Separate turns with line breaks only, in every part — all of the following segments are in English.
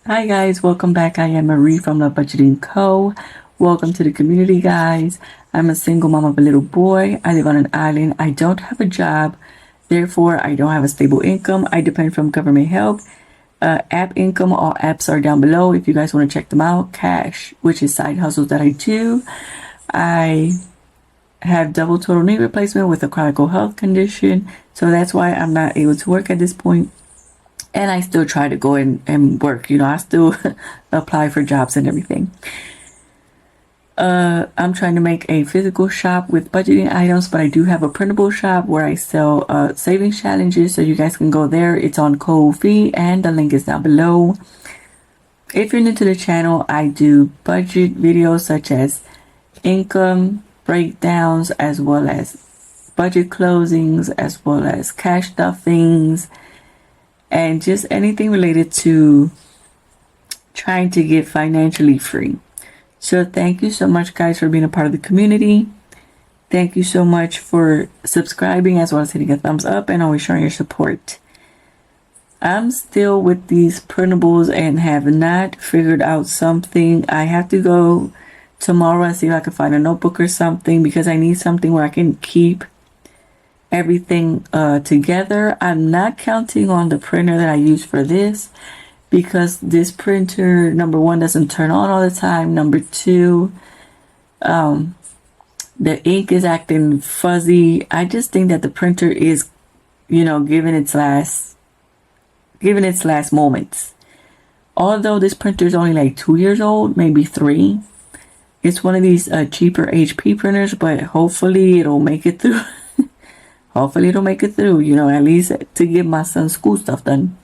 Hi guys, welcome back. I am Marie from Love Budgeting Co. Welcome to the community, guys. I'm a single mom of a little boy. I live on an island. I don't have a job, therefore I don't have a stable income. I depend from government help. App income, all apps are down below if you guys want to check them out. Cash, which is side hustles that I do. I have double total knee replacement with a chronic health condition, so that's why I'm not able to work at this point. And I still try to go in and work. I still apply for jobs and everything. I'm trying to make a physical shop with budgeting items, but I do have a printable shop where I sell savings challenges, so you guys can go there. It's on KOFI and the link is down below. If you're new to the channel, I do budget videos such as income breakdowns, as well as budget closings, as well as cash stuffings, and just anything related to trying to get financially free. So thank you so much, guys, for being a part of the community. Thank you so much for subscribing, as well as hitting a thumbs up and always showing your support. I'm still with these printables and have not figured out something. I have to go tomorrow and see if I can find a notebook or something, because I need something where I can keep everything together. I'm not counting on the printer that I use for this, because this printer, number one, doesn't turn on all the time. Number two, the ink is acting fuzzy. I just think that the printer is, giving its last moments. Although this printer is only like 2 years old, maybe 3. It's one of these cheaper HP printers, but hopefully it'll make it through. Hopefully it'll make it through, at least to get my son's school stuff done.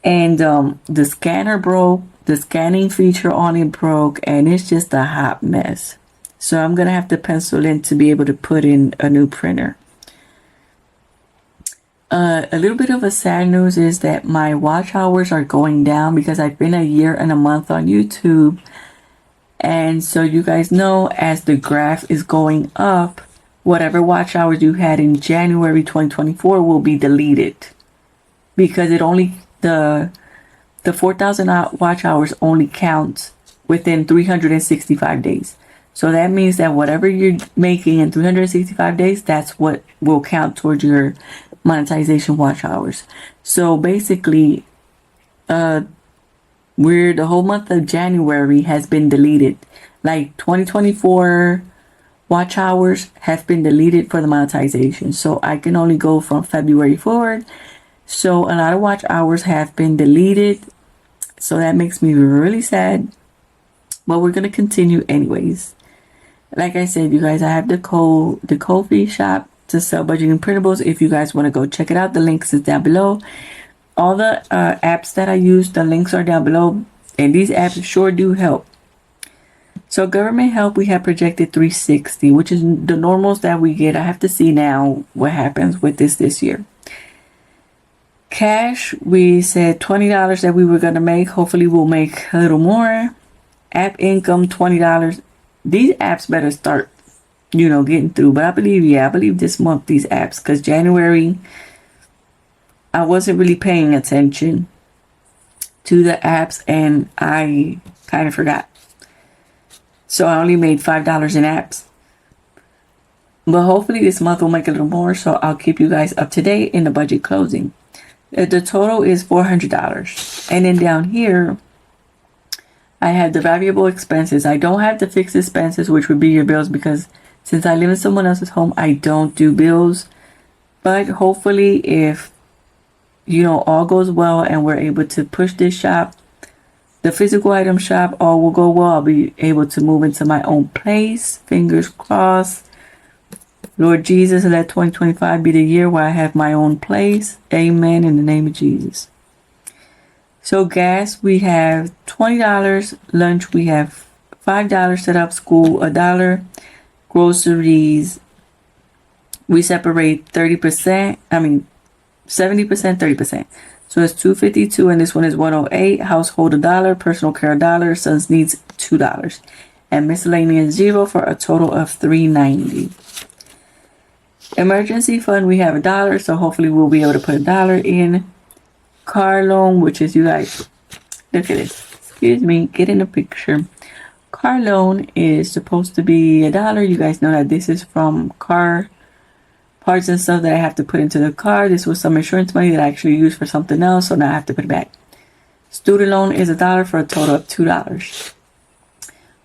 And the scanner broke, the scanning feature on it broke, and it's just a hot mess. So I'm going to have to pencil in to be able to put in a new printer. A little bit of a sad news is that my watch hours are going down, because I've been a year and a month on YouTube. And so you guys know, as the graph is going up, whatever watch hours you had in January 2024 will be deleted, because the 4,000 watch hours only counts within 365 days. So that means that whatever you're making in 365 days, that's what will count towards your monetization watch hours. So basically, the whole month of January has been deleted. Like 2024 watch hours have been deleted for the monetization. So I can only go from February forward. So a lot of watch hours have been deleted. So that makes me really sad. But we're going to continue anyways. Like I said, you guys, I have the KOFI shop to sell budgeting printables. If you guys want to go check it out, the links is down below. All the apps that I use, the links are down below. And these apps sure do help. So government help, we have projected 360, which is the normals that we get. I have to see now what happens with this year. Cash, we said $20 that we were going to make. Hopefully we'll make a little more. App income, $20. These apps better start, getting through. But I believe this month, these apps, because January, I wasn't really paying attention to the apps and I kind of forgot. So I only made $5 in apps. But hopefully this month will make a little more. So I'll keep you guys up to date in the budget closing. The total is $400. And then down here, I have the variable expenses. I don't have the fixed expenses, which would be your bills, because since I live in someone else's home, I don't do bills. But hopefully if, all goes well and we're able to push this shop, the physical item shop, all will go well. I'll be able to move into my own place. Fingers crossed. Lord Jesus, let 2025 be the year where I have my own place. Amen, in the name of Jesus. So gas, we have $20. Lunch, we have $5 set up. School, $1. Groceries, we separate 30%. 70%, 30%. So it's $252, and this one is $108. Household, $1. Personal care, $1. Sons needs, $2. And miscellaneous, $0, for a total of $390. Emergency fund, we have $1, so hopefully we'll be able to put $1 in. Car loan, which is, you guys, Look at this. Excuse me. Get in the picture. Car loan is supposed to be $1. You guys know that this is from car parts and stuff that I have to put into the car. This was some insurance money that I actually used for something else, so now I have to put it back. Student loan is $1 for a total of $2.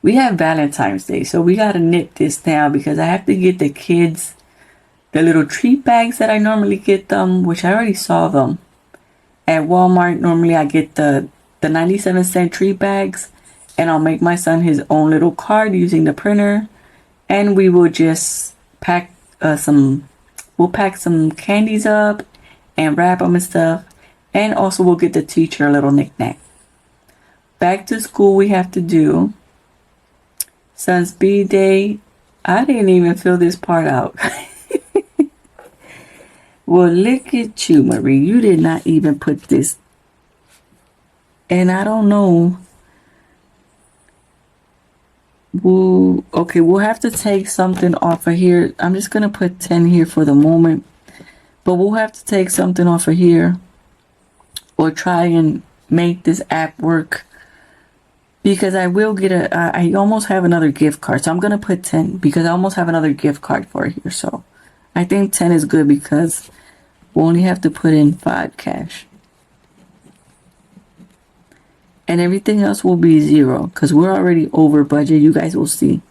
We have Valentine's Day, so we gotta nip this down because I have to get the kids the little treat bags that I normally get them, which I already saw them at Walmart. Normally I get the 97-cent treat bags, and I'll make my son his own little card using the printer, and we will just pack some candies up and wrap them and stuff, and also we'll get the teacher a little knick-knack. Back to school, we have to do son's B-Day. I didn't even fill this part out. Well, look at you, Marie. You did not even put this. And I don't know. Okay, we'll have to take something off of here. I'm just going to put 10 here for the moment. But we'll have to take something off of here. Or try and make this app work. Because I will get I almost have another gift card. So I'm going to put 10. Because I almost have another gift card for here. So I think 10 is good because we only have to put in 5 cash. And everything else will be 0 because we're already over budget. You guys will see.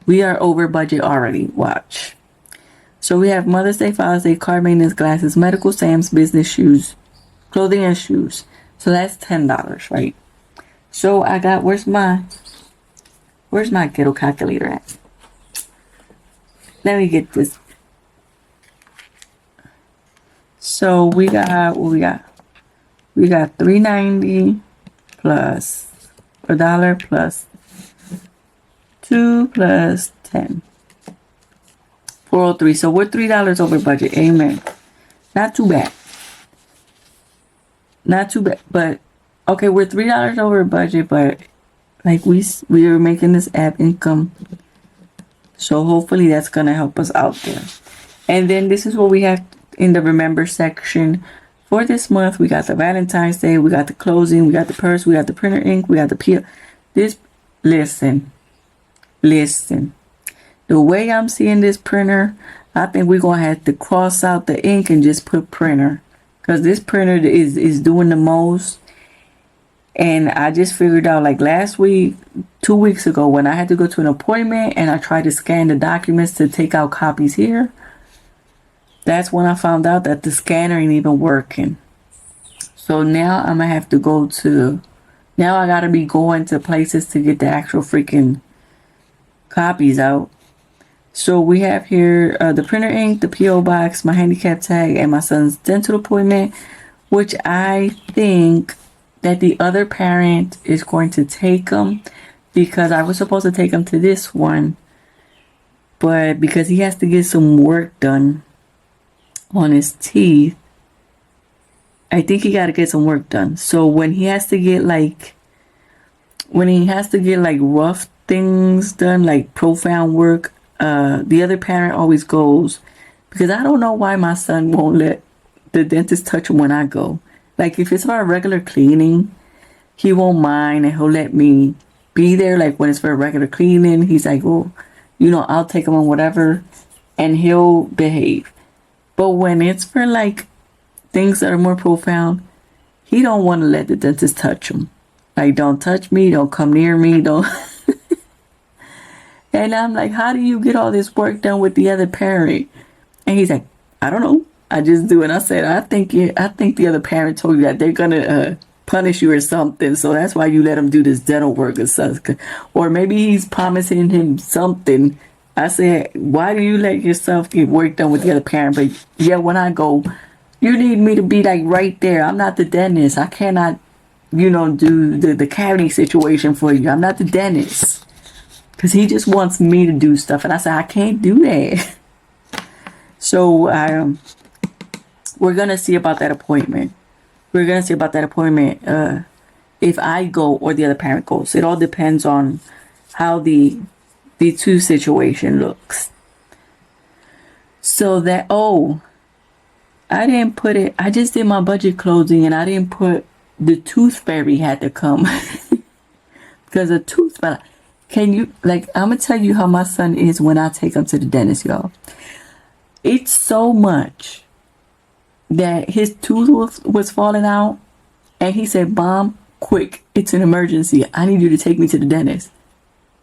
We are over budget already. Watch. So we have Mother's Day, Father's Day, car maintenance, glasses, medical, Sam's, business, shoes, clothing and shoes. So that's $10, right? So I got, where's my ghetto calculator at? Let me get this. So we got, what we got? We got $3.90 plus $1 plus 2 plus 10. 403. So we're $3 over budget. Amen. Not too bad. Not too bad. But okay, we're $3 over budget, but like we are making this app income. So hopefully that's gonna help us out there. And then this is what we have in the remember section. For this month, we got the Valentine's Day, we got the closing, we got the purse, we got the printer ink, we got the peel. Listen. The way I'm seeing this printer, I think we're going to have to cross out the ink and just put printer. Because this printer is doing the most. And I just figured out like last week, 2 weeks ago, when I had to go to an appointment and I tried to scan the documents to take out copies here. That's when I found out that the scanner ain't even working. So now I'm going to have to go to... Now I got to be going to places to get the actual freaking copies out. So we have here the printer ink, the P.O. box, my handicap tag, and my son's dental appointment. Which I think that the other parent is going to take them. Because I was supposed to take him to this one. But because he has to get some work done on his teeth, I think he got to get some work done. So when he has to get like rough things done, like profound work, the other parent always goes, because I don't know why my son won't let the dentist touch him when I go. Like if it's for a regular cleaning, he won't mind and he'll let me be there. Like when it's for a regular cleaning, he's like, well, I'll take him on whatever, and he'll behave. But when it's for like things that are more profound, he don't want to let the dentist touch him. Like, don't touch me, don't come near me, don't. And I'm like, how do you get all this work done with the other parent? And he's like, I don't know, I just do. And I said, I think the other parent told you that they're gonna punish you or something, so that's why you let him do this dental work or something. Or maybe he's promising him something. I said, why do you let yourself get work done with the other parent? But yeah, when I go, you need me to be like right there. I'm not the dentist. I cannot, do the cavity situation for you. I'm not the dentist. Because he just wants me to do stuff. And I said, I can't do that. So we're going to see about that appointment. If I go or the other parent goes. It all depends on how the two situation looks. So that, I didn't put it, I just did my budget closing and I didn't put the tooth fairy had to come because a tooth fell out. Can you, like, I'm gonna tell you how my son is when I take him to the dentist, y'all. It's so much that his tooth was falling out, and he said, "Mom, quick, it's an emergency. I need you to take me to the dentist."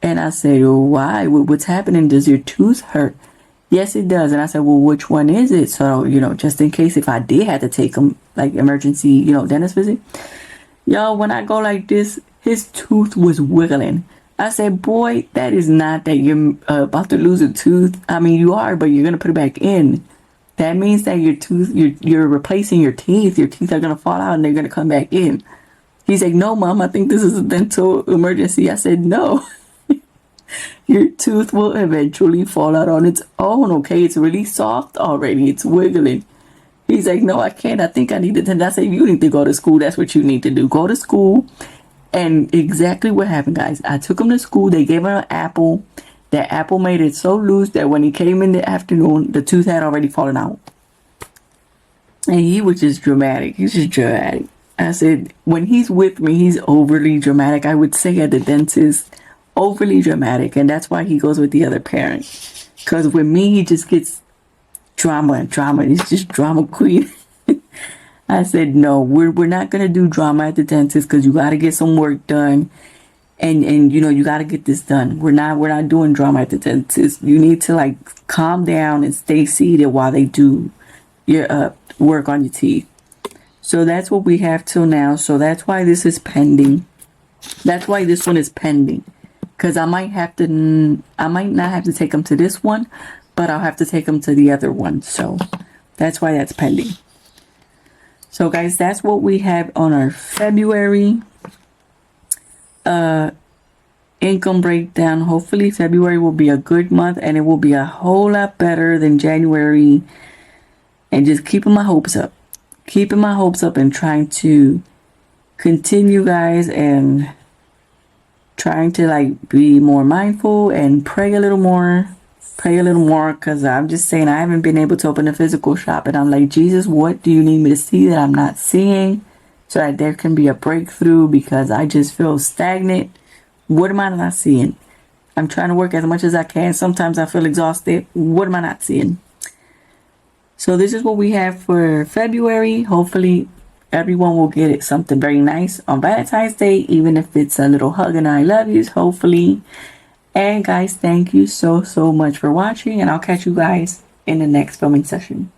And I said, "Well, why? What's happening? Does your tooth hurt?" "Yes, it does." And I said, "Well, which one is it? So, just in case if I did have to take him, like, emergency, dentist visit." Y'all, when I go like this, his tooth was wiggling. I said, "Boy, that is not that you're about to lose a tooth. I mean, you are, but you're going to put it back in. That means that your tooth, you're replacing your teeth. Your teeth are going to fall out and they're going to come back in." He's like, "No, Mom, I think this is a dental emergency." I said, "No. Your tooth will eventually fall out on its own, okay? It's really soft already. It's wiggling." He's like, "No, I can't. I think I need to." I said, "You need to go to school. That's what you need to do. Go to school." And exactly what happened, guys. I took him to school. They gave him an apple. That apple made it so loose that when he came in the afternoon, the tooth had already fallen out. And he was just dramatic. He's just dramatic. I said, when he's with me, he's overly dramatic. I would say at the dentist, overly dramatic. And that's why he goes with the other parent. Because with me, he just gets drama and drama. He's just drama queen. I said, "No, we're not going to do drama at the dentist because you got to get some work done. And you got to get this done. We're not doing drama at the dentist. You need to, like, calm down and stay seated while they do your work on your teeth." So that's what we have till now. So that's why this is pending. That's why this one is pending. Because I might not have to take them to this one, but I'll have to take them to the other one. So that's why that's pending. So, guys, that's what we have on our February income breakdown. Hopefully February will be a good month and it will be a whole lot better than January. And just keeping my hopes up. Keeping my hopes up and trying to continue, guys, and trying to, like, be more mindful and pray a little more. Pray a little more, because I'm just saying I haven't been able to open a physical shop, and I'm like, "Jesus, what do you need me to see that I'm not seeing so that there can be a breakthrough, because I just feel stagnant. What am I not seeing? I'm trying to work as much as I can. Sometimes I feel exhausted. What am I not seeing?" So this is what we have for February. Hopefully everyone will get it something very nice on Valentine's Day, even if it's a little hug and I love yous, hopefully. And guys, thank you so much for watching, and I'll catch you guys in the next filming session.